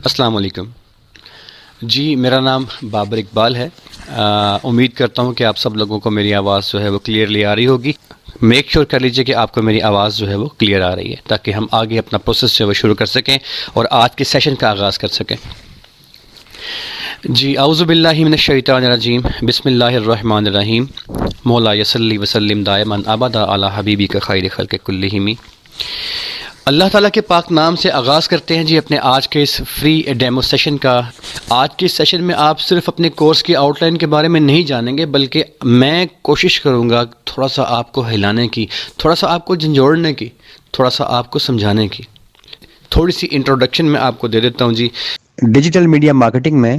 السلام علیکم جی، میرا نام بابر اقبال ہے۔ امید کرتا ہوں کہ آپ سب لوگوں کو میری آواز جو ہے وہ کلیئرلی آ رہی ہوگی۔ میک شور کر لیجئے کہ آپ کو میری آواز جو ہے وہ کلیئر آ رہی ہے، تاکہ ہم آگے اپنا پروسیس جو ہے وہ شروع کر سکیں اور آج کے سیشن کا آغاز کر سکیں۔ جی، اعوذ باللہ من الشیطان الرجیم، بسم اللہ الرحمن الرحیم، مولا صلی وسلم دائما ابدا علی حبیبک خیر خلق کلہم۔ اللہ تعالیٰ کے پاک نام سے آغاز کرتے ہیں جی اپنے آج کے اس فری ڈیمو سیشن کا۔ آج کے سیشن میں آپ صرف اپنے کورس کی آؤٹ لائن کے بارے میں نہیں جانیں گے، بلکہ میں کوشش کروں گا تھوڑا سا آپ کو ہلانے کی، تھوڑا سا آپ کو جھنجھوڑنے کی، تھوڑا سا آپ کو سمجھانے کی۔ تھوڑی سی انٹروڈکشن میں آپ کو دے دیتا ہوں جی۔ ڈیجیٹل میڈیا مارکیٹنگ میں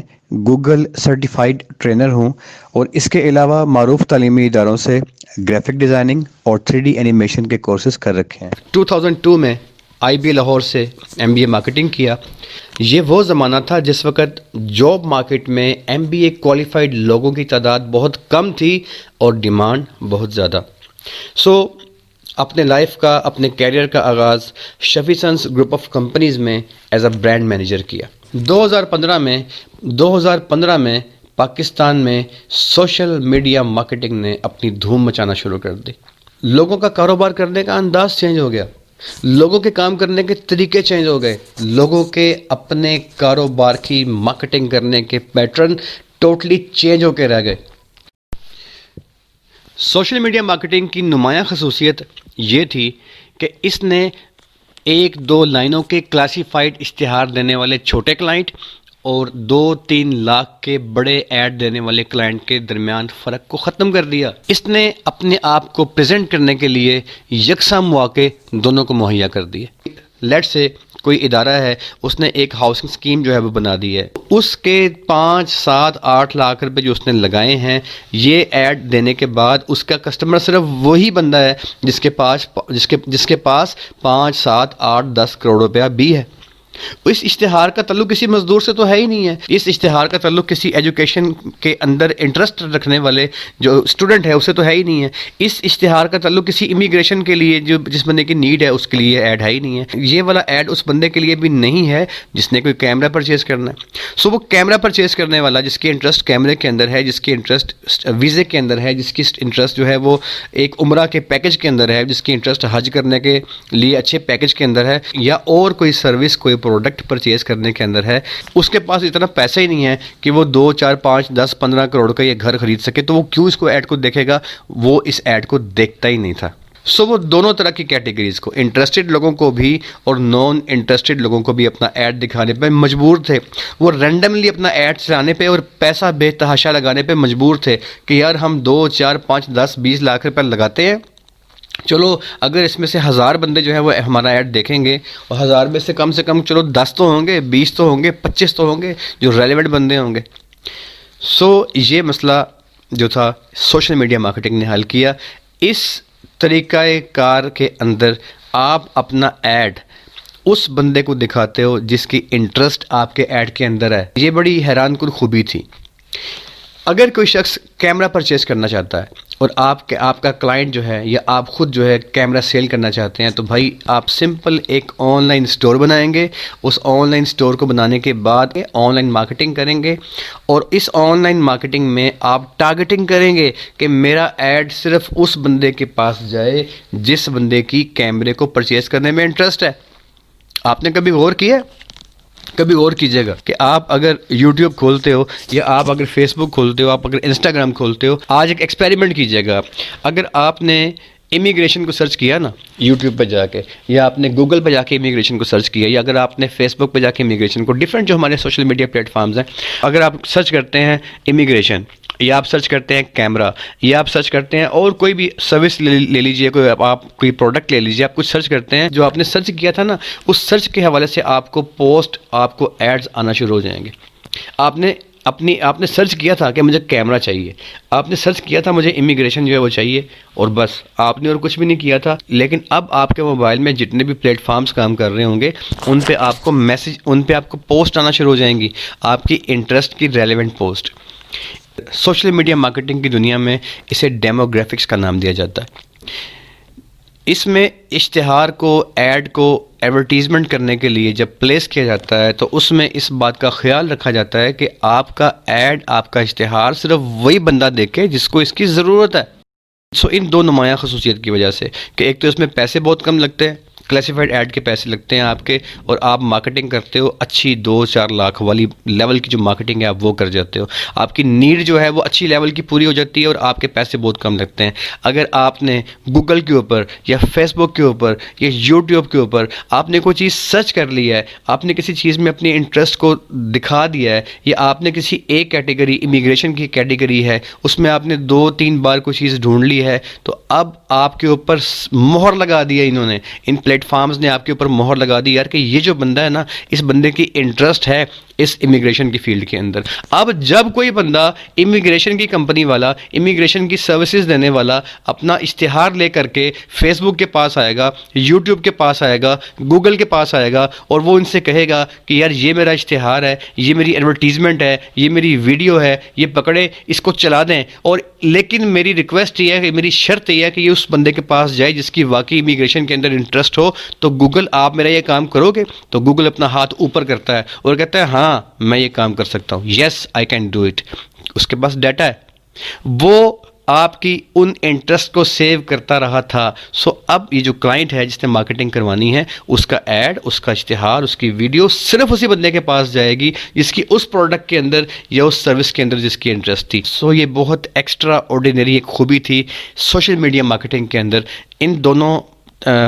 گوگل سرٹیفائیڈ ٹرینر ہوں، اور اس کے علاوہ معروف تعلیمی اداروں سے گرافک ڈیزائننگ اور 3D اینیمیشن کے کورسز کر رکھے ہیں۔ 2002 میں IB لاہور سے MBA مارکیٹنگ کیا۔ یہ وہ زمانہ تھا جس وقت جاب مارکیٹ میں MBA کوالیفائڈ لوگوں کی تعداد بہت کم تھی اور ڈیمانڈ بہت زیادہ۔ اپنے لائف کا، اپنے کیریئر کا آغاز شفیع سنس گروپ آف کمپنیز میں ایز اے برانڈ مینیجر کیا۔ 2015 میں پاکستان میں سوشل میڈیا مارکیٹنگ نے اپنی دھوم مچانا شروع کر دی۔ لوگوں کا کاروبار کرنے کا انداز چینج ہو گیا، لوگوں کے کام کرنے کے طریقے چینج ہو گئے، لوگوں کے اپنے کاروبار کی مارکیٹنگ کرنے کے پیٹرن ٹوٹلی چینج ہو کے رہ گئے۔ سوشل میڈیا مارکیٹنگ کی نمایاں خصوصیت یہ تھی کہ اس نے 1-2 لائنوں کے کلاسیفائڈ اشتہار دینے والے چھوٹے کلائنٹ اور 2-3 لاکھ کے بڑے ایڈ دینے والے کلائنٹ کے درمیان فرق کو ختم کر دیا۔ اس نے اپنے آپ کو پریزنٹ کرنے کے لیے یکساں مواقع دونوں کو مہیا کر دیے۔ لیٹ سے کوئی ادارہ ہے، اس نے ایک ہاؤسنگ اسکیم جو ہے وہ بنا دی ہے، اس کے 5-7-8 لاکھ روپے جو اس نے لگائے ہیں، یہ ایڈ دینے کے بعد اس کا کسٹمر صرف وہی بندہ ہے جس کے پاس 5-7-8-10 کروڑ روپیہ بھی ہے۔ اس اشتہار کا تعلق کسی مزدور سے تو ہے ہی نہیں ہے۔ اس اشتہار کا تعلق کسی ایجوکیشن کے اندر انٹرسٹ رکھنے والے جو اسٹوڈنٹ ہے اسے تو ہے ہی نہیں ہے۔ اس اشتہار کا تعلق کسی امیگریشن کے لیے جو جس بندے کی نیڈ ہے اس کے لیے ایڈ ہے ہی نہیں ہے۔ یہ والا ایڈ اس بندے کے لیے بھی نہیں ہے جس نے کوئی کیمرہ پرچیز کرنا ہے۔ وہ کیمرہ پرچیز کرنے والا جس کی انٹرسٹ کیمرے کے اندر ہے، جس کی انٹرسٹ ویزے کے اندر ہے، جس کی انٹرسٹ جو ہے وہ ایک عمرہ کے پیکج کے اندر ہے، جس کی انٹرسٹ حج کرنے کے لیے اچھے پیکج کے اندر ہے، یا اور کوئی سروس کوئی پروڈکٹ پرچیز کرنے کے اندر ہے، اس کے پاس اتنا پیسہ ہی نہیں ہے کہ وہ 2, 4, 5, 10, 15 کروڑ کا یہ گھر خرید سکے، تو وہ کیوں اس کو ایڈ کو دیکھے گا؟ وہ اس ایڈ کو دیکھتا ہی نہیں تھا۔ وہ دونوں طرح کی کیٹیگریز کو، انٹرسٹڈ لوگوں کو بھی اور نان انٹرسٹڈ لوگوں کو بھی اپنا ایڈ دکھانے پہ مجبور تھے۔ وہ رینڈملی اپنا ایڈ چلانے پہ اور پیسہ بے تحاشا لگانے پہ مجبور تھے کہ یار ہم 2, 4, 5, 10, 20 لاکھ روپے لگاتے ہیں، چلو اگر اس میں سے 1000 بندے جو ہے وہ ہمارا ایڈ دیکھیں گے، اور 1000 میں سے کم چلو 10 تو ہوں گے، 20 تو ہوں گے، 25 تو ہوں گے جو ریلیونٹ بندے ہوں گے۔ یہ مسئلہ جو تھا سوشل میڈیا مارکیٹنگ نے حل کیا۔ اس طریقہ کار کے اندر آپ اپنا ایڈ اس بندے کو دکھاتے ہو جس کی انٹرسٹ آپ کے ایڈ کے اندر ہے۔ یہ بڑی حیران کن خوبی تھی۔ اگر کوئی شخص کیمرہ پرچیز کرنا چاہتا ہے اور آپ کا کلائنٹ جو ہے یا آپ خود جو ہے کیمرہ سیل کرنا چاہتے ہیں، تو بھائی آپ سمپل ایک آن لائن سٹور بنائیں گے۔ اس آن لائن سٹور کو بنانے کے بعد آن لائن مارکیٹنگ کریں گے، اور اس آن لائن مارکیٹنگ میں آپ ٹارگیٹنگ کریں گے کہ میرا ایڈ صرف اس بندے کے پاس جائے جس بندے کی کیمرے کو پرچیز کرنے میں انٹرسٹ ہے۔ آپ نے کبھی غور کیا؟ کبھی غور کیجئے گا کہ آپ اگر یوٹیوب کھولتے ہو، یا آپ اگر فیس بک کھولتے ہو، آپ اگر انسٹاگرام کھولتے ہو، آج ایک ایکسپیریمنٹ کیجئے گا۔ اگر آپ نے امیگریشن کو سرچ کیا نا یوٹیوب پہ جا کے، یا آپ نے گوگل پہ جا کے امیگریشن کو سرچ کیا، یا اگر آپ نے فیس بک پہ جا کے امیگریشن کو، ڈیفرنٹ جو ہمارے سوشل میڈیا پلیٹ فارمز ہیں، اگر آپ سرچ کرتے ہیں امیگریشن، یا آپ سرچ کرتے ہیں کیمرہ، یا آپ سرچ کرتے ہیں اور کوئی بھی سروس لے لیجئے، کوئی پروڈکٹ لے لیجئے، آپ کچھ سرچ کرتے ہیں، جو آپ نے سرچ کیا تھا نا، اس سرچ کے حوالے سے آپ کو پوسٹ، آپ کو ایڈز آنا شروع ہو جائیں گے۔ آپ نے سرچ کیا تھا کہ مجھے کیمرہ چاہیے، آپ نے سرچ کیا تھا مجھے امیگریشن جو ہے وہ چاہیے، اور بس آپ نے اور کچھ بھی نہیں کیا تھا۔ لیکن اب آپ کے موبائل میں جتنے بھی پلیٹ فارمز کام کر رہے ہوں گے، ان پہ آپ کو پوسٹ آنا شروع ہو جائیں گی، آپ کی انٹرسٹ کی relevant post. Social media marketing کی دنیا میں اسے ڈیموگرافکس کا نام دیا جاتا ہے۔ اس میں اشتہار کو، ایڈ کو ایڈورٹیزمنٹ کرنے کے لیے جب پلیس کیا جاتا ہے تو اس میں اس بات کا خیال رکھا جاتا ہے کہ آپ کا ایڈ، آپ کا اشتہار صرف وہی بندہ دیکھے جس کو اس کی ضرورت ہے. سو ان دو نمایاں خصوصیت کی وجہ سے کہ ایک تو اس میں پیسے بہت کم لگتے ہیں، کلاسیفائڈ ایڈ کے پیسے لگتے ہیں آپ کے، اور آپ مارکیٹنگ کرتے ہو اچھی 2-4 لاکھ والی لیول کی جو مارکیٹنگ ہے آپ وہ کر جاتے ہو. آپ کی نیڈ جو ہے وہ اچھی لیول کی پوری ہو جاتی ہے اور آپ کے پیسے بہت کم لگتے ہیں. اگر آپ نے گوگل کے اوپر یا فیس بک کے اوپر یا یوٹیوب کے اوپر آپ نے کوئی چیز سرچ کر لی ہے، آپ نے کسی چیز میں اپنی انٹرسٹ کو دکھا دیا ہے، یا آپ نے کسی ایک کیٹیگری، امیگریشن کی کیٹیگری ہے، اس میں آپ نے 2-3 بار کوئی چیز ڈھونڈ لی ہے، تو اب آپ کے اوپر مہر لگا دیا انہوں نے، ان پلیٹ فارمز نے آپ کے اوپر مہر لگا دی یار کہ یہ جو بندہ ہے نا، اس بندے کی انٹرسٹ ہے اس امیگریشن کی فیلڈ کے اندر. اب جب کوئی بندہ امیگریشن کی کمپنی والا، امیگریشن کی سروسز دینے والا اپنا اشتہار لے کر کے فیس بک کے پاس آئے گا، یوٹیوب کے پاس آئے گا، گوگل کے پاس آئے گا، اور وہ ان سے کہے گا کہ یار یہ میرا اشتہار ہے، یہ میری ایڈورٹیزمنٹ ہے، یہ میری ویڈیو ہے، یہ پکڑے اس کو چلا دیں، اور لیکن میری ریکویسٹ یہ ہے کہ میری شرط یہ ہے کہ یہ اس بندے کے پاس جائے جس کی واقعی امیگریشن کے اندر انٹرسٹ ہو. تو گوگل، آپ میرا یہ کام کرو گے؟ تو گوگل اپنا ہاتھ اوپر کرتا ہے اور کہتا ہے ہاں میں یہ کام کر سکتا ہوں، یس آئی کین ڈو اٹ. اس کے پاس ڈیٹا ہے، وہ آپ کی ان انٹرسٹ کو سیو کرتا رہا تھا. سو اب یہ جو کلائنٹ ہے جس نے مارکیٹنگ کروانی ہے، اس کا ایڈ، اس کا اشتہار، اس کی ویڈیو صرف اسی بندے کے پاس جائے گی جس کی اس پروڈکٹ کے اندر یا اس سروس کے اندر جس کی انٹرسٹ تھی. سو یہ بہت ایکسٹرا آرڈینری ایک خوبی تھی سوشل میڈیا مارکیٹنگ کے اندر. ان دونوں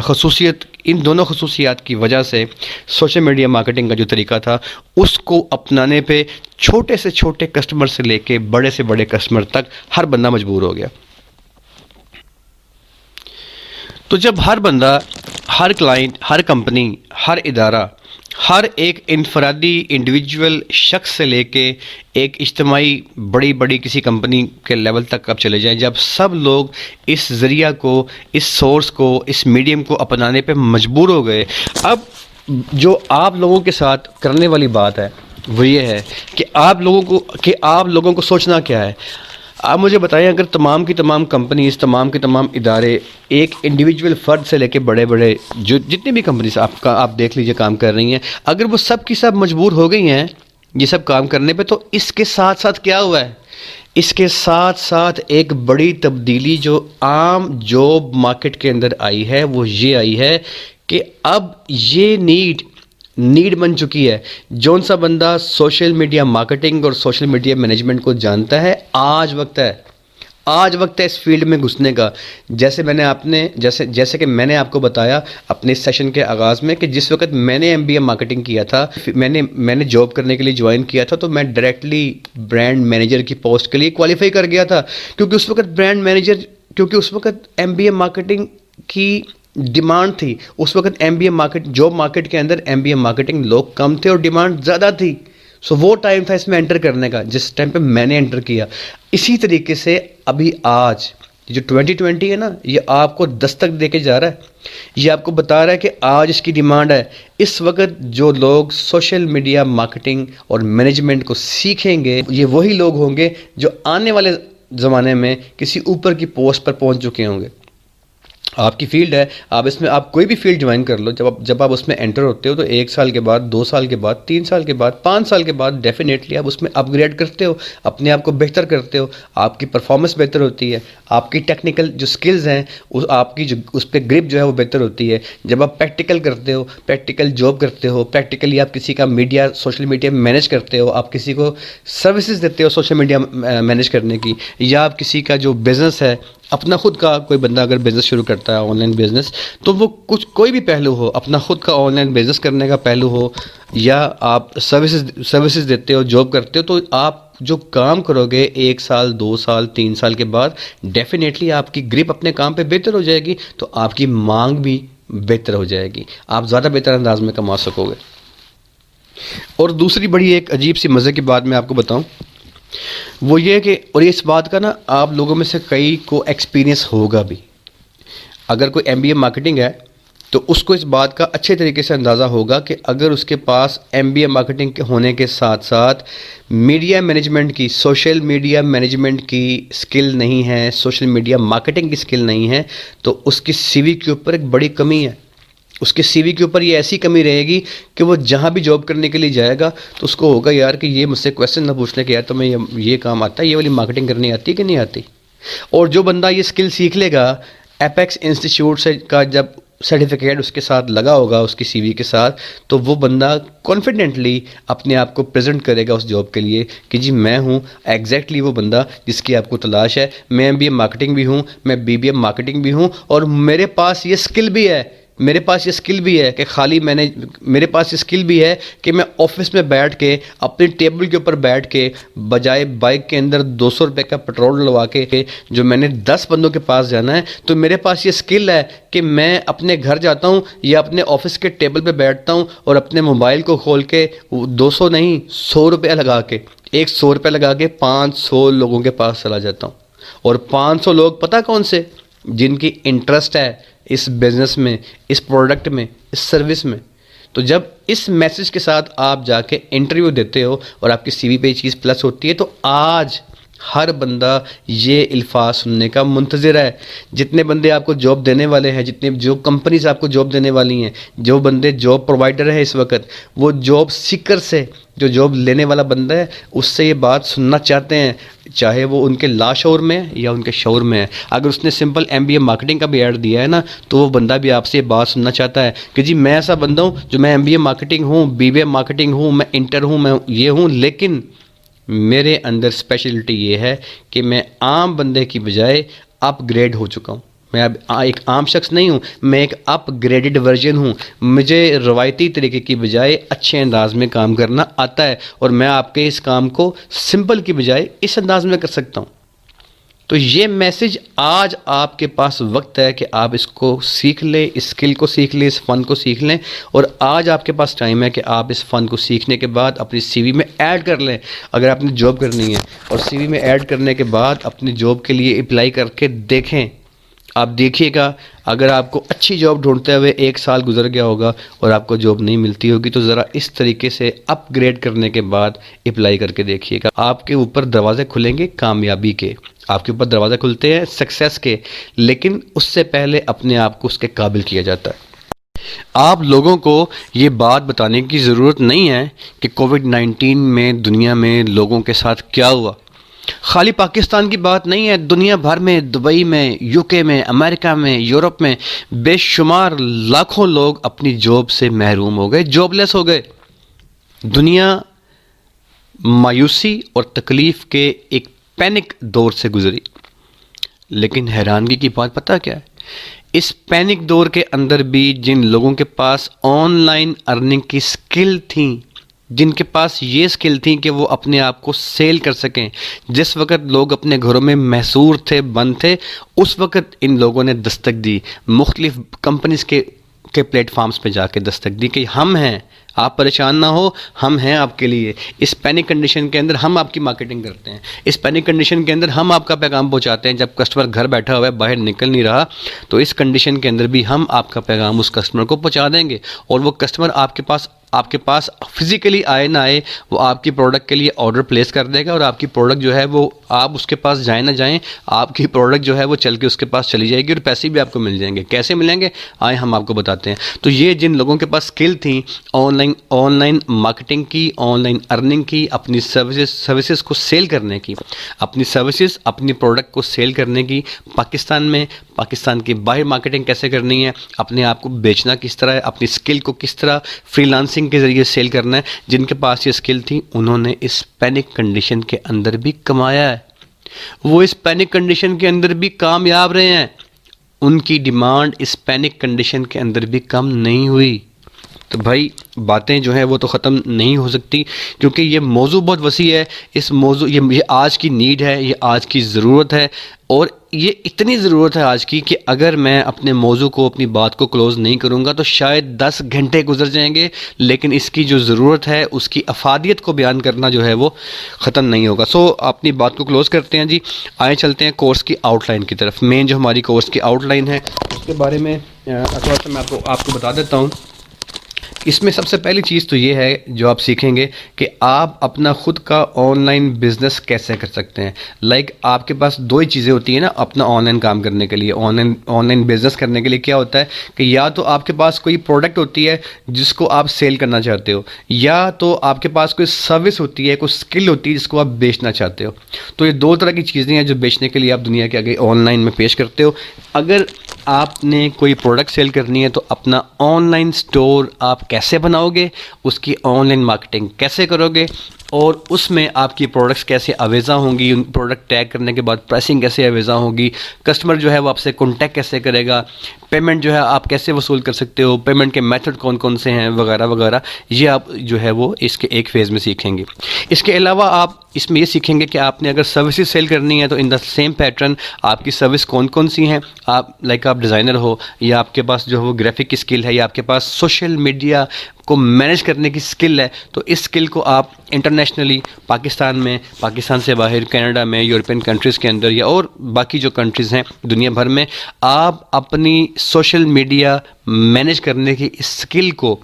خصوصیات کی وجہ سے سوشل میڈیا مارکیٹنگ کا جو طریقہ تھا اس کو اپنانے پہ چھوٹے سے چھوٹے کسٹمر سے لے کے بڑے سے بڑے کسٹمر تک ہر بندہ مجبور ہو گیا. تو جب ہر بندہ، ہر کلائنٹ، ہر کمپنی، ہر ادارہ، ہر ایک انفرادی انڈیویجول شخص سے لے کے ایک اجتماعی بڑی کسی کمپنی کے لیول تک اب چلے جائیں، جب سب لوگ اس ذریعہ کو، اس سورس کو، اس میڈیم کو اپنانے پہ مجبور ہو گئے، اب جو آپ لوگوں کے ساتھ کرنے والی بات ہے وہ یہ ہے کہ آپ لوگوں کو سوچنا کیا ہے. آپ مجھے بتائیں، اگر تمام کی تمام کمپنیز، تمام کے تمام ادارے ایک انڈیویجول فرد سے لے کے بڑے جو جتنی بھی کمپنیز آپ دیکھ لیجئے کام کر رہی ہیں، اگر وہ سب کی سب مجبور ہو گئی ہیں یہ سب کام کرنے پہ، تو اس کے ساتھ ساتھ کیا ہوا ہے؟ اس کے ساتھ ساتھ ایک بڑی تبدیلی جو عام جاب مارکیٹ کے اندر آئی ہے وہ یہ آئی ہے کہ اب یہ نیڈ بن چکی ہے. جون سا بندہ سوشل میڈیا مارکیٹنگ اور سوشل میڈیا مینجمنٹ کو جانتا ہے، آج وقت ہے اس فیلڈ میں گھسنے کا. جیسے کہ میں نے آپ کو بتایا اپنے سیشن کے آغاز میں کہ جس وقت میں نے MBA مارکیٹنگ کیا تھا، میں نے جاب کرنے کے لیے جوائن کیا تھا، تو میں ڈائریکٹلی برانڈ مینیجر کی پوسٹ کے لیے کوالیفائی کر گیا تھا، کیونکہ اس وقت MBA مارکیٹنگ کی ڈیمانڈ تھی. اس وقت جاب مارکیٹ کے اندر MBA مارکیٹنگ لوگ کم تھے اور ڈیمانڈ زیادہ تھی. سو وہ ٹائم تھا اس میں انٹر کرنے کا، جس ٹائم پہ میں نے انٹر کیا. اسی طریقے سے ابھی آج جو 2020 ہے نا، یہ آپ کو دستک دے کے جا رہا ہے، یہ آپ کو بتا رہا ہے کہ آج اس کی ڈیمانڈ ہے. اس وقت جو لوگ سوشل میڈیا مارکیٹنگ اور مینجمنٹ کو سیکھیں گے، یہ وہی لوگ ہوں گے جو آنے والے زمانے میں کسی اوپر کی پوسٹ پر پہنچ چکے ہوں گے. آپ کی فیلڈ ہے، آپ کوئی بھی فیلڈ جوائن کر لو، جب آپ اس میں انٹر ہوتے ہو تو 1 سال کے بعد، 2 سال کے بعد، 3 سال کے بعد، 5 سال کے بعد ڈیفینیٹلی آپ اس میں اپ گریڈ کرتے ہو، اپنے آپ کو بہتر کرتے ہو، آپ کی پرفارمنس بہتر ہوتی ہے، آپ کی ٹیکنیکل جو سکلز ہیں آپ کی جو اس پہ گرپ جو ہے وہ بہتر ہوتی ہے. جب آپ پریکٹیکل کرتے ہو، پریکٹیکل جاب کرتے ہو، پریکٹیکلی آپ کسی کا سوشل میڈیا مینیج کرتے ہو، آپ کسی کو سروسز دیتے ہو سوشل میڈیا مینیج کرنے کی، یا آپ کسی کا جو بزنس ہے اپنا خود کا، کوئی بندہ اگر بزنس شروع کرتا ہے آن لائن بزنس، تو وہ کوئی بھی پہلو ہو، اپنا خود کا آن لائن بزنس کرنے کا پہلو ہو، یا آپ سروسز دیتے ہو، جاب کرتے ہو، تو آپ جو کام کرو گے 1 سال، 2 سال، 3 سال کے بعد ڈیفینیٹلی آپ کی گرپ اپنے کام پہ بہتر ہو جائے گی، تو آپ کی مانگ بھی بہتر ہو جائے گی، آپ زیادہ بہتر انداز میں کما سکو گے. اور دوسری بڑی ایک عجیب سی مزے کی بات میں آپ کو بتاؤں، وہ یہ کہ، اور اس بات کا نا آپ لوگوں میں سے کئی کو ایکسپیرینس ہوگا بھی، اگر کوئی MBA مارکیٹنگ ہے تو اس کو اس بات کا اچھے طریقے سے اندازہ ہوگا کہ اگر اس کے پاس MBA مارکیٹنگ کے ہونے کے ساتھ ساتھ میڈیا مینجمنٹ کی، سوشل میڈیا مینجمنٹ کی سکل نہیں ہے، سوشل میڈیا مارکیٹنگ کی سکل نہیں ہے، تو اس کی CV کے اوپر ایک بڑی کمی ہے. اس کے سی وی کے اوپر یہ ایسی کمی رہے گی کہ وہ جہاں بھی جاب کرنے کے لیے جائے گا تو اس کو ہوگا یار کہ یہ مجھ سے کویسچن نہ پوچھ لے کہ یار تمہیں یہ کام آتا ہے، یہ والی مارکیٹنگ کرنی آتی ہے کہ نہیں آتی۔ اور جو بندہ یہ اسکل سیکھ لے گا ایپیکس انسٹیٹیوٹ سے کا جب سرٹیفکیٹ اس کے ساتھ لگا ہوگا اس کی سی وی کے ساتھ، تو وہ بندہ کانفیڈنٹلی اپنے آپ کو پریزنٹ کرے گا اس جاب کے لیے کہ جی میں ہوں ایگزیکٹلی وہ بندہ جس کی آپ کو تلاش ہے، میں MBA مارکیٹنگ بھی ہوں، میں BBA مارکیٹنگ بھی ہوں، اور میرے پاس یہ اسکل بھی ہے، میرے پاس یہ اسکل بھی ہے کہ میرے پاس یہ اسکل بھی ہے کہ میں آفس میں بیٹھ کے اپنی ٹیبل کے اوپر بیٹھ کے بجائے بائک کے اندر 200 روپے کا پیٹرول ڈلوا کے جو میں نے 10 بندوں کے پاس جانا ہے، تو میرے پاس یہ اسکل ہے کہ میں اپنے گھر جاتا ہوں یا اپنے آفس کے ٹیبل پہ بیٹھتا ہوں اور اپنے موبائل کو کھول کے 200 نہیں 100 روپے لگا کے 100 روپے لگا کے 500 لوگوں کے پاس چلا جاتا ہوں، اور 500 لوگ پتہ کون سے؟ جن کی انٹرسٹ ہے اس بزنس میں، اس پروڈکٹ میں، اس سروس میں۔ تو جب اس میسج کے ساتھ آپ جا کے انٹرویو دیتے ہو اور آپ کی سی وی پہ یہ چیز پلس ہوتی ہے، تو آج ہر بندہ یہ الفاظ سننے کا منتظر ہے۔ جتنے بندے آپ کو جاب دینے والے ہیں، جتنے جو کمپنیز آپ کو جاب دینے والی ہیں، جو بندے جاب پرووائڈر ہیں اس وقت، وہ جاب سیکر سے، جو جاب لینے والا بندہ ہے اس سے یہ بات سننا چاہتے ہیں، چاہے وہ ان کے لا شعور میں ہے یا ان کے شعور میں ہے۔ اگر اس نے سمپل MBA مارکیٹنگ کا بھی ایڈ دیا ہے نا، تو وہ بندہ بھی آپ سے یہ بات سننا چاہتا ہے کہ جی میں ایسا بندہ ہوں جو میں MBA مارکیٹنگ ہوں، BBA مارکیٹنگ ہوں، میں انٹر ہوں، میں یہ ہوں، لیکن میرے اندر اسپیشلٹی یہ ہے کہ میں عام بندے کی بجائے اپ گریڈ ہو چکا ہوں۔ میں اب ایک عام شخص نہیں ہوں، میں ایک اپ گریڈڈ ورژن ہوں۔ مجھے روایتی طریقے کی بجائے اچھے انداز میں کام کرنا آتا ہے، اور میں آپ کے اس کام کو سمپل کی بجائے اس انداز میں کر سکتا ہوں۔ تو یہ میسج آج آپ کے پاس وقت ہے کہ آپ اس کو سیکھ لیں، اس اسکل کو سیکھ لیں، اس فن کو سیکھ لیں، اور آج آپ کے پاس ٹائم ہے کہ آپ اس فن کو سیکھنے کے بعد اپنی سی وی میں ایڈ کر لیں۔ اگر آپ نے جاب کرنی ہے اور سی وی میں ایڈ کرنے کے بعد اپنی جاب کے لیے اپلائی کر کے دیکھیں، آپ دیکھیے گا اگر آپ کو اچھی جاب ڈھونڈتے ہوئے 1 سال گزر گیا ہوگا اور آپ کو جاب نہیں ملتی ہوگی، تو ذرا اس طریقے سے اپ گریڈ کرنے کے بعد اپلائی کر کے دیکھیے گا، آپ کے اوپر دروازے کھلیں گے کامیابی کے، آپ کے اوپر دروازے کھلتے ہیں سکسیس کے، لیکن اس سے پہلے اپنے آپ کو اس کے قابل کیا جاتا ہے۔ آپ لوگوں کو یہ بات بتانے کی ضرورت نہیں ہے کہ کووڈ-19 میں دنیا میں لوگوں کے ساتھ کیا ہوا۔ خالی پاکستان کی بات نہیں ہے، دنیا بھر میں، دبئی میں، UK میں، امریکہ میں، یورپ میں بے شمار لاکھوں لوگ اپنی جاب سے محروم ہو گئے، جاب لیس ہو گئے۔ دنیا مایوسی اور تکلیف کے ایک پینک دور سے گزری، لیکن حیرانگی کی بات پتہ کیا ہے؟ اس پینک دور کے اندر بھی جن لوگوں کے پاس آن لائن ارننگ کی سکل تھیں، جن کے پاس یہ سکل تھیں کہ وہ اپنے آپ کو سیل کر سکیں، جس وقت لوگ اپنے گھروں میں محصور تھے، بند تھے، اس وقت ان لوگوں نے دستک دی، مختلف کمپنیز کے پلیٹ فارمز پہ جا کے دستک دی کہ ہم ہیں، آپ پریشان نہ ہو، ہم ہیں آپ کے لیے۔ اس پینک کنڈیشن کے اندر ہم آپ کی مارکیٹنگ کرتے ہیں، اس پینک کنڈیشن کے اندر ہم آپ کا پیغام پہنچاتے ہیں۔ جب کسٹمر گھر بیٹھا ہوا ہے، باہر نکل نہیں رہا، تو اس کنڈیشن کے اندر بھی ہم آپ کا پیغام اس کسٹمر کو پہنچا دیں گے، اور وہ کسٹمر آپ کے پاس فزیکلی آئے نہ آئے، وہ آپ کی پروڈکٹ کے لیے آرڈر پلیس کر دے گا، اور آپ کی پروڈکٹ جو ہے وہ آپ اس کے پاس جائیں نہ جائیں، آپ کی پروڈکٹ جو ہے وہ چل کے اس کے پاس چلی جائے گی، اور پیسے بھی آپ کو مل جائیں گے۔ کیسے ملیں گے؟ آئے ہم آپ کو بتاتے ہیں۔ تو یہ جن لوگوں کے پاس اسکل تھیں آن لائن مارکیٹنگ کی، آن لائن ارننگ کی، اپنی سروسز کو سیل کرنے کی، اپنی سروسز اپنی پروڈکٹ کو سیل کرنے کی، پاکستان میں، پاکستان کی باہر مارکیٹنگ کیسے کرنی ہے، اپنے آپ کو بیچنا کس طرح ہے، اپنی اسکل کو کس طرح فری لانسنگ کے ذریعے سیل کرنا ہے، جن کے پاس یہ اسکل تھی انہوں نے اس پینک کنڈیشن کے اندر بھی کمایا ہے، وہ اس پینک کنڈیشن کے اندر بھی کامیاب رہے ہیں، ان کی ڈیمانڈ اس پینک کنڈیشن کے اندر بھی کم نہیں ہوئی۔ تو بھائی باتیں جو ہیں وہ تو ختم نہیں ہو سکتی، کیونکہ یہ موضوع بہت وسیع ہے، اس موضوع یہ آج کی نیڈ ہے، یہ آج کی ضرورت ہے، اور یہ اتنی ضرورت ہے آج کی کہ اگر میں اپنے موضوع کو، اپنی بات کو کلوز نہیں کروں گا تو شاید 10 گھنٹے گزر جائیں گے، لیکن اس کی جو ضرورت ہے، اس کی افادیت کو بیان کرنا جو ہے وہ ختم نہیں ہوگا۔ سو اپنی بات کو کلوز کرتے ہیں جی، آئے چلتے ہیں کورس کی آؤٹ لائن کی طرف۔ مین جو ہماری کورس کی آؤٹ لائن ہے اس کے بارے میں تھوڑا سا میں آپ کو بتا دیتا ہوں اس میں سب سے پہلی چیز تو یہ ہے جو آپ سیکھیں گے کہ آپ اپنا خود کا آن لائن بزنس کیسے کر سکتے ہیں. لائک آپ کے پاس دو ہی چیزیں ہوتی ہیں نا اپنا آن لائن کام کرنے کے لیے. آن لائن بزنس کرنے کے لیے کیا ہوتا ہے کہ یا تو آپ کے پاس کوئی پروڈکٹ ہوتی ہے جس کو آپ سیل کرنا چاہتے ہو, یا تو آپ کے پاس کوئی سروس ہوتی ہے, کوئی اسکل ہوتی ہے جس کو آپ بیچنا چاہتے ہو. تو یہ دو طرح کی چیزیں ہیں جو بیچنے کے لیے آپ دنیا کے آگے آن لائن میں پیش کرتے ہو. اگر آپ نے کوئی پروڈکٹ سیل کرنی ہے تو اپنا آن لائن سٹور آپ کیسے بناؤ گے, اس کی آن لائن مارکیٹنگ کیسے کرو گے, اور اس میں آپ کی پروڈکٹس کیسے اویزا ہوں گی, ان پروڈکٹ ٹیگ کرنے کے بعد پرائسنگ کیسے اویزا ہوگی, کسٹمر جو ہے وہ آپ سے کانٹیکٹ کیسے کرے گا, پیمنٹ جو ہے آپ کیسے وصول کر سکتے ہو, پیمنٹ کے میتھڈ کون کون سے ہیں وغیرہ وغیرہ, یہ آپ جو ہے وہ اس کے ایک فیز میں سیکھیں گے. اس کے علاوہ آپ اس میں یہ سیکھیں گے کہ آپ نے اگر سروسز سیل کرنی ہے تو ان دا سیم پیٹرن آپ کی سروس کون کون سی ہیں. آپ ڈیزائنر ہو, یا آپ کے پاس جو ہے وہ گرافک کی اسکل ہے, یا آپ کے پاس سوشل میڈیا کو مینیج کرنے کی اسکل ہے, تو اس اسکل کو آپ انٹرنیشنلی پاکستان میں, پاکستان سے باہر کینیڈا میں, یورپین کنٹریز کے اندر, یا اور باقی جو کنٹریز ہیں دنیا بھر میں, آپ اپنی سوشل میڈیا مینیج کرنے کی اسکل کو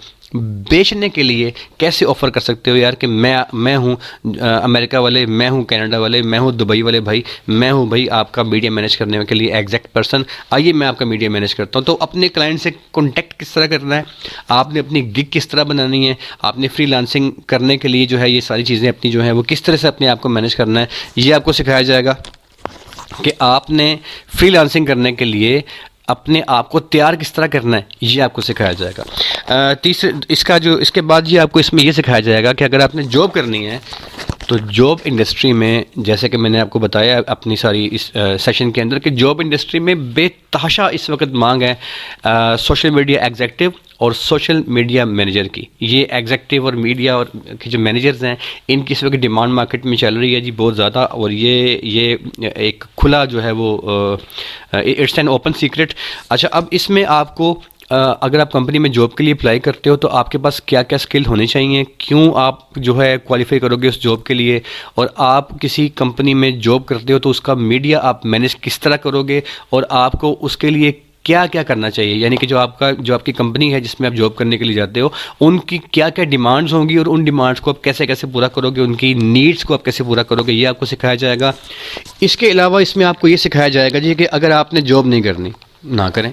بیچنے کے لیے کیسے آفر کر سکتے ہو. یار کہ میں ہوں امریکہ والے, میں ہوں کینیڈا والے, میں ہوں دبئی والے بھائی, میں ہوں بھائی آپ کا میڈیا مینیج کرنے کے لیے ایگزیکٹ پرسن, آئیے میں آپ کا میڈیا مینیج کرتا ہوں. تو اپنے کلائنٹ سے کانٹیکٹ کس طرح کرنا ہے, آپ نے اپنی گگ کس طرح بنانی ہے, آپ نے فری لانسنگ کرنے کے لیے جو ہے یہ ساری چیزیں اپنی جو ہیں وہ کس طرح سے اپنے آپ کو مینیج کرنا ہے, یہ آپ کو سکھایا جائے گا. کہ آپ نے فری لانسنگ کرنے کے لیے اپنے آپ کو تیار کس طرح کرنا ہے, یہ آپ کو سکھایا جائے گا. اس کے بعد یہ آپ کو اس میں یہ سکھایا جائے گا کہ اگر آپ نے جاب کرنی ہے تو جاب انڈسٹری میں, جیسے کہ میں نے آپ کو بتایا اپنی ساری اس سیشن کے اندر, کہ جاب انڈسٹری میں بے تحاشا اس وقت مانگ ہے سوشل میڈیا ایگزیکٹو اور سوشل میڈیا مینیجر کی. یہ ایگزیکٹو اور میڈیا اور کے جو مینیجرز ہیں ان کی اس وقت ڈیمانڈ مارکیٹ میں چل رہی ہے جی بہت زیادہ, اور یہ ایک کھلا جو ہے وہ اٹس این اوپن سیکرٹ. اچھا, اب اس میں آپ کو اگر آپ کمپنی میں جاب کے لیے اپلائی کرتے ہو تو آپ کے پاس کیا کیا اسکل ہونی چاہیے, کیوں آپ جو ہے کوالیفائی کرو گے اس جاب کے لیے, اور آپ کسی کمپنی میں جاب کرتے ہو تو اس کا میڈیا آپ مینیج کس طرح کرو گے, اور آپ کو اس کے لیے کیا کیا کرنا چاہیے. یعنی کہ جو آپ کی کمپنی ہے جس میں آپ جاب کرنے کے لیے جاتے ہو ان کی کیا کیا ڈیمانڈز ہوں گی, اور ان ڈیمانڈز کو آپ کیسے کیسے پورا کرو گے, ان کی نیڈس کو آپ کیسے پورا کرو گے, یہ آپ کو سکھایا جائے گا. اس کے علاوہ اس میں آپ کو یہ سکھایا جائے گا جی کہ اگر آپ نے جاب نہیں کرنی نہ کریں,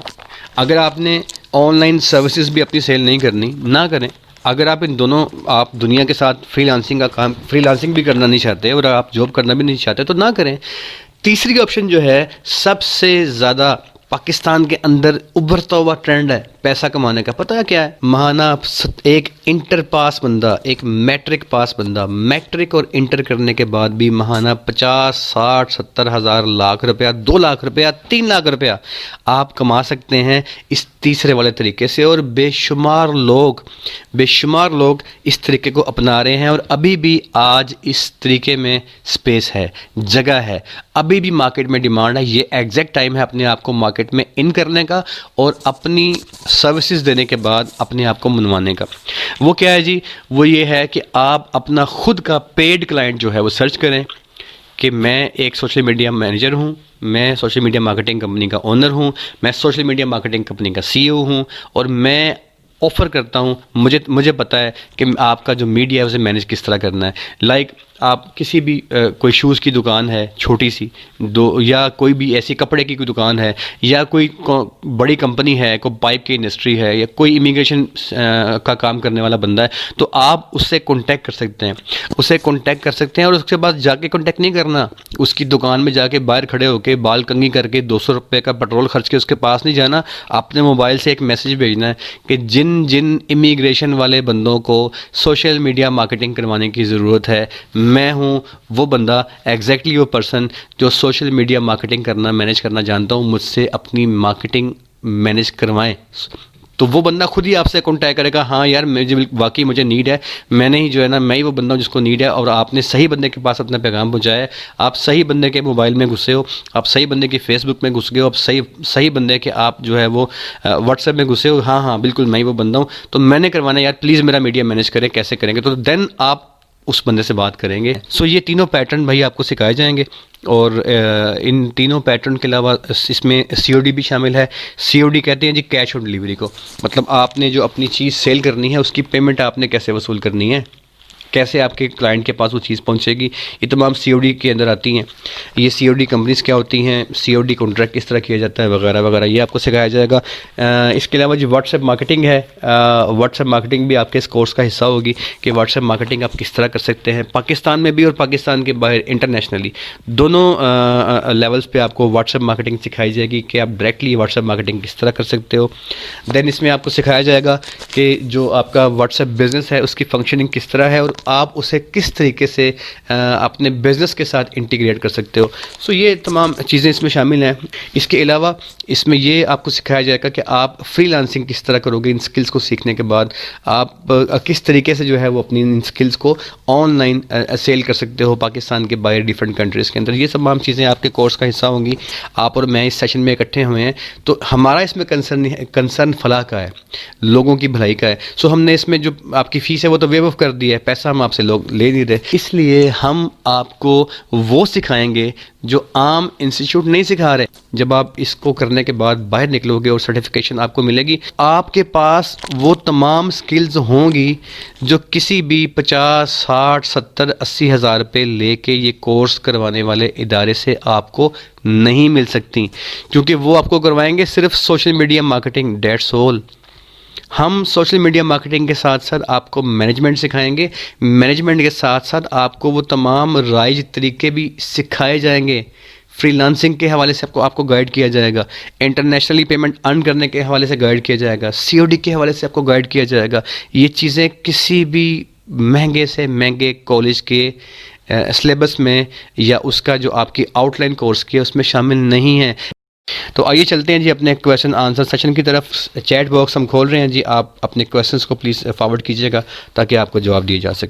اگر آپ نے آن لائن سروسز بھی اپنی سیل نہیں کرنی نہ کریں, اگر آپ ان دونوں آپ دنیا کے ساتھ فری لانسنگ بھی کرنا نہیں چاہتے اور آپ جاب کرنا بھی نہیں چاہتے تو نہ کریں. تیسری آپشن جو ہے سب سے زیادہ پاکستان کے اندر ابھرتا ہوا ٹرینڈ ہے پیسہ کمانے کا, پتہ ہے کیا ہے؟ ماہانہ ایک انٹر پاس بندہ, ایک میٹرک پاس بندہ, میٹرک اور انٹر کرنے کے بعد بھی ماہانہ 50 60 70 ہزار لاکھ روپیہ, 2 لاکھ روپیہ, 3 لاکھ روپیہ آپ کما سکتے ہیں اس تیسرے والے طریقے سے. اور بے شمار لوگ اس طریقے کو اپنا رہے ہیں, اور ابھی بھی آج اس طریقے میں سپیس ہے, جگہ ہے, ابھی بھی مارکیٹ میں ڈیمانڈ ہے. یہ ایگزیکٹ ٹائم ہے اپنے آپ کو مارکیٹ میں ان کرنے کا اور اپنی سروسز دینے کے بعد اپنے آپ کو منوانے کا. وہ کیا ہے جی, وہ یہ ہے کہ آپ اپنا خود کا پیڈ کلائنٹ جو ہے وہ سرچ کریں کہ میں ایک سوشل میڈیا مینیجر ہوں, میں سوشل میڈیا مارکیٹنگ کمپنی کا اونر ہوں, میں سوشل میڈیا مارکیٹنگ کمپنی کا سی او ہوں, اور میں آفر کرتا ہوں, مجھے پتہ ہے کہ آپ کا جو میڈیا ہے اسے مینیج کس طرح کرنا ہے. لائک آپ کسی بھی کوئی شوز کی دکان ہے چھوٹی سی یا کوئی بھی ایسی کپڑے کی کوئی دکان ہے, یا کوئی بڑی کمپنی ہے, کوئی پائپ کی انڈسٹری ہے, یا کوئی امیگریشن کا کام کرنے والا بندہ ہے, تو آپ اس سے کانٹیکٹ کر سکتے ہیں. اور اس کے بعد جا کے کانٹیکٹ نہیں کرنا, اس کی دکان میں جا کے باہر کھڑے ہو کے بال کنگھی کر کے 200 روپے کا پیٹرول خرچ کے اس کے پاس نہیں جانا. اپنے موبائل سے ایک میسیج بھیجنا ہے کہ جن امیگریشن والے بندوں کو سوشل میڈیا مارکیٹنگ کروانے کی ضرورت ہے, میں ہوں وہ بندہ, ایگزیکٹلی وہ پرسن جو سوشل میڈیا مارکیٹنگ مینیج کرنا جانتا ہوں, مجھ سے اپنی مارکیٹنگ مینیج کروائیں. تو وہ بندہ خود ہی آپ سے کانٹیکٹ کرے گا, ہاں یار واقعی مجھے نیڈ ہے, میں نے ہی جو ہے نا, میں ہی وہ بندہ ہوں جس کو نیڈ ہے. اور آپ نے صحیح بندے کے پاس اپنا پیغام پہنچایا ہے, آپ صحیح بندے کے موبائل میں گھسے ہو, آپ صحیح بندے کی فیس بک میں گھس گئے ہو, آپ صحیح بندے کے آپ جو ہے وہ واٹس ایپ میں گھسے ہو, ہاں بالکل میں ہی وہ بندہ ہوں, تو میں نے کروانا ہے یار, پلیز میرا میڈیا مینیج کریں, کیسے کریں گے. تو دین آپ اس بندے سے بات کریں گے. سو یہ تینوں پیٹرن بھائی آپ کو سکھائے جائیں گے, اور ان تینوں پیٹرن کے علاوہ اس میں COD بھی شامل ہے. COD کہتے ہیں جی کیش آن ڈلیوری کو, مطلب آپ نے جو اپنی چیز سیل کرنی ہے اس کی پیمنٹ آپ نے کیسے وصول کرنی ہے, کیسے آپ کے کلائنٹ کے پاس وہ چیز پہنچے گی, یہ تمام COD کے اندر آتی ہیں. یہ COD کمپنیز کیا ہوتی ہیں, COD کانٹریکٹ کس طرح کیا جاتا ہے وغیرہ وغیرہ, یہ آپ کو سکھایا جائے گا. اس کے علاوہ جو واٹس ایپ مارکیٹنگ ہے, واٹس ایپ مارکیٹنگ بھی آپ کے اس کورس کا حصہ ہوگی کہ واٹس ایپ مارکیٹنگ آپ کس طرح کر سکتے ہیں پاکستان میں بھی اور پاکستان کے باہر انٹرنیشنلی دونوں لیولز پہ آپ کو واٹس ایپ مارکیٹنگ سکھائی جائے گی کہ آپ ڈائریکٹلی واٹس ایپ مارکیٹنگ کس طرح کر سکتے ہو. دین اس میں آپ کو سکھایا جائے گا کہ جو آپ کا واٹس ایپ بزنس ہے اس کی فنکشننگ کس طرح ہے اور آپ اسے کس طریقے سے اپنے بزنس کے ساتھ انٹیگریٹ کر سکتے ہو. سو یہ تمام چیزیں اس میں شامل ہیں. اس کے علاوہ اس میں یہ آپ کو سکھایا جائے گا کہ آپ فری لانسنگ کس طرح کرو گے. ان سکلز کو سیکھنے کے بعد آپ کس طریقے سے جو ہے وہ اپنی ان سکلز کو آن لائن سیل کر سکتے ہو پاکستان کے باہر ڈیفرنٹ کنٹریز کے اندر. یہ تمام چیزیں آپ کے کورس کا حصہ ہوں گی. آپ اور میں اس سیشن میں اکٹھے ہوئے ہیں تو ہمارا اس میں کنسرن فلاح کا ہے, لوگوں کی بھلائی کا ہے. سو ہم نے اس میں جو آپ کی فیس ہے وہ تو ویو آف کر دی ہے, پیسہ ہم آپ سے لوگ لے نہیں رہے, اس لیے ہم آپ کو وہ سکھائیں گے جو عام انسٹیٹیوٹ نہیں سکھا رہے. جب آپ اس کو کرنے کے بعد باہر نکلو گے اور سرٹیفکیشن آپ کو ملے گی, آپ کے پاس وہ تمام سکلز ہوں گی جو کسی بھی 50, 60, 70, 80 ہزار روپے لے کے یہ کورس کروانے والے ادارے سے آپ کو نہیں مل سکتی, کیونکہ وہ آپ کو کروائیں گے صرف social media marketing, that's all. ہم سوشل میڈیا مارکیٹنگ کے ساتھ ساتھ آپ کو مینجمنٹ سکھائیں گے, مینجمنٹ کے ساتھ ساتھ آپ کو وہ تمام رائج طریقے بھی سکھائے جائیں گے. فری لانسنگ کے حوالے سے آپ کو گائیڈ کیا جائے گا, انٹرنیشنلی پیمنٹ ارن کرنے کے حوالے سے گائیڈ کیا جائے گا, COD کے حوالے سے آپ کو گائیڈ کیا جائے گا. یہ چیزیں کسی بھی مہنگے سے مہنگے کالج کے سلیبس میں یا اس کا جو آپ کی آؤٹ لائن کورس کی ہے اس میں شامل نہیں ہے. تو آئیے چلتے ہیں جی اپنے کویشچن آنسر سیشن کی طرف. چیٹ باکس ہم کھول رہے ہیں جی, آپ اپنے کویشچنس کو پلیز فارورڈ کیجیے گا تاکہ آپ کو جواب دیے جا سکے.